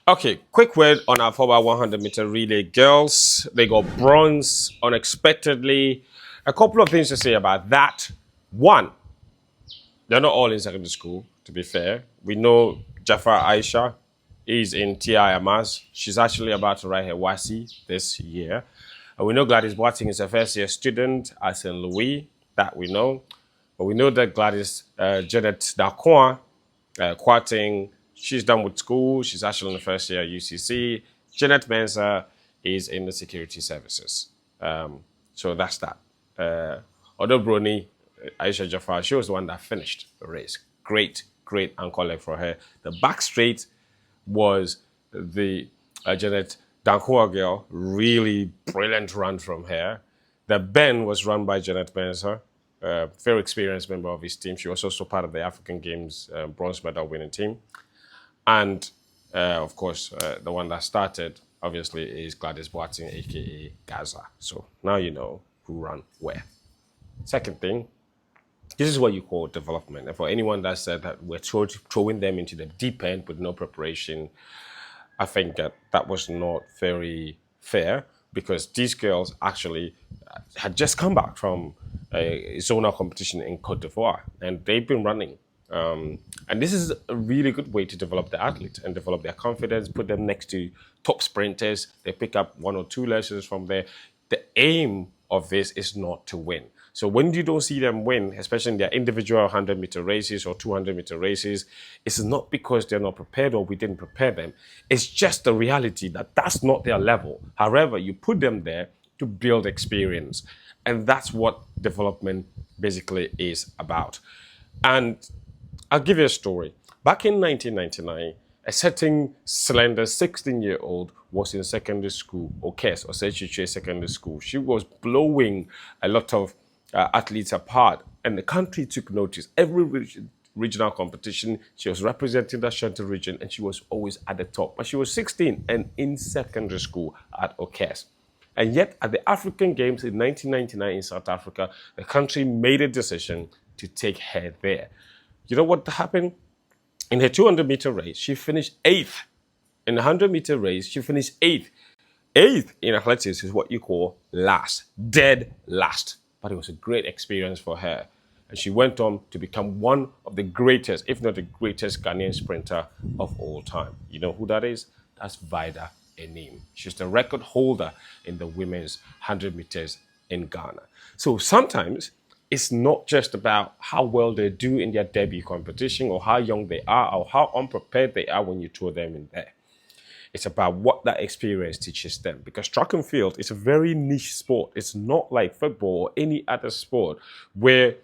Okay, quick word on our 4x100 meter relay girls. They got bronze unexpectedly. A couple of things to say about that. One, they're not all in secondary school, to be fair. We know Jafar Aisha is in TIMAS. She's actually about to write her WASI this year. And we know Gladys Boating is a first year student at St. Louis, that we know. But we know that Gladys Janet Dacoin, Quating, she's done with school. She's actually in the first year at UCC. Janet Mensah is in the security services. So that's that. Although Brony, Aisha Jafar, she was the one that finished the race. Great, great ankle leg for her. The back straight was the Janet Dankua girl. Really brilliant run from her. The bend was run by Janet Mensah, very experienced member of his team. She was also part of the African Games bronze medal winning team. And of course, the one that started, obviously, is Gladys Boating, aka Gaza. So now you know who ran where. Second thing, this is what you call development. And for anyone that said that we're throwing them into the deep end with no preparation, I think that was not very fair, because these girls actually had just come back from a zonal competition in Cote d'Ivoire, and they've been running. And this is a really good way to develop the athlete and develop their confidence, put them next to top sprinters. They pick up one or two lessons from there. The aim of this is not to win. So when you don't see them win, especially in their individual 100-meter races or 200-meter races, it's not because they're not prepared or we didn't prepare them. It's just the reality that that's not their level. However, you put them there to build experience. And that's what development basically is about. And I'll give you a story. Back in 1999, a certain slender 16-year-old was in secondary school, Okes, or Sechiche Secondary School. She was blowing a lot of athletes apart, and the country took notice. Every regional competition, she was representing the Ashanti region, and she was always at the top. But she was 16 and in secondary school at Okes. And yet, at the African Games in 1999 in South Africa, the country made a decision to take her there. You know what happened? In her 200-meter race, she finished 8th. In the 100-meter race, she finished 8th. 8th in athletics is what you call last, dead last. But it was a great experience for her. And she went on to become one of the greatest, if not the greatest Ghanaian sprinter of all time. You know who that is? That's Vida Enim. She's the record holder in the women's 100 meters in Ghana. So sometimes it's not just about how well they do in their debut competition or how young they are or how unprepared they are when you throw them in there. It's about what that experience teaches them, because track and field is a very niche sport. It's not like football or any other sport where,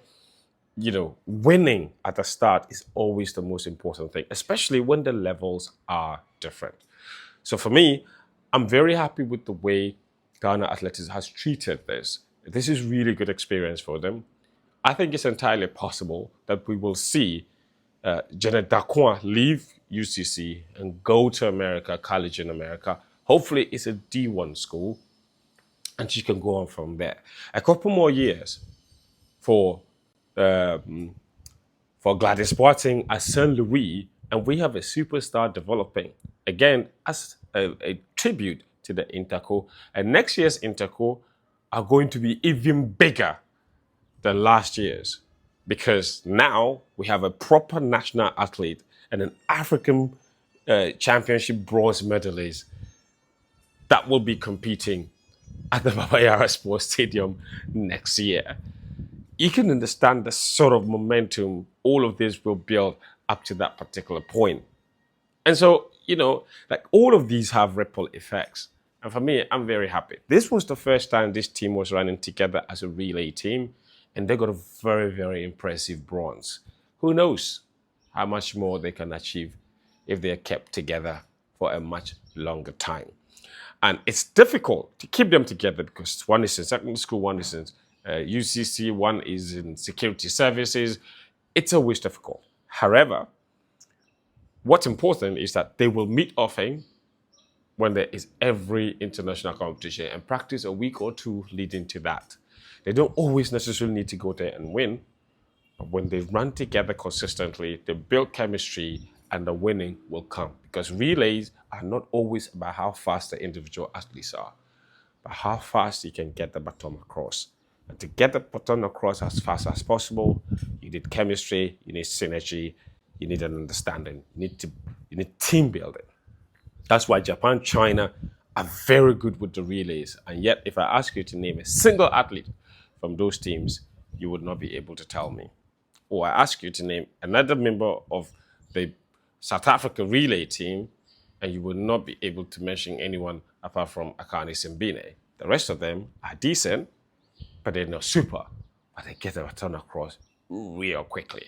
you know, winning at the start is always the most important thing, especially when the levels are different. So for me, I'm very happy with the way Ghana Athletics has treated this. This is really good experience for them. I think it's entirely possible that we will see Janet Dacoin leave UCC and go to America, college in America. Hopefully it's a D1 school, and she can go on from there. A couple more years for Gladys Boating at St. Louis, and we have a superstar developing. Again, as a tribute to the Interco. And next year's Interco are going to be even bigger than last year's, because now we have a proper national athlete and an African championship bronze medalist that will be competing at the Baba Yara Sports Stadium next year. You can understand the sort of momentum all of this will build up to that particular point. And so, you know, like all of these have ripple effects. And for me, I'm very happy. This was the first time this team was running together as a relay team, and they got a very, very impressive bronze. Who knows how much more they can achieve if they're kept together for a much longer time. And it's difficult to keep them together because one is in secondary school, one is in UCC, one is in security services. It's always difficult. However, what's important is that they will meet often when there is every international competition and practice a week or two leading to that. They don't always necessarily need to go there and win, but when they run together consistently, they build chemistry and the winning will come. Because relays are not always about how fast the individual athletes are, but how fast you can get the baton across. And to get the baton across as fast as possible, you need chemistry, you need synergy, you need an understanding, you need team building. That's why Japan, China are very good with the relays. And yet, if I ask you to name a single athlete from those teams, you would not be able to tell me. Or I ask you to name another member of the South Africa relay team, and you would not be able to mention anyone apart from Akane Simbine. The rest of them are decent, but they're not super. But they get a baton across real quickly,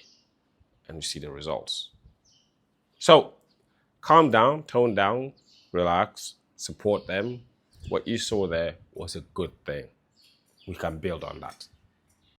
and you see the results. So, calm down, tone down, relax, support them. What you saw there was a good thing. We can build on that.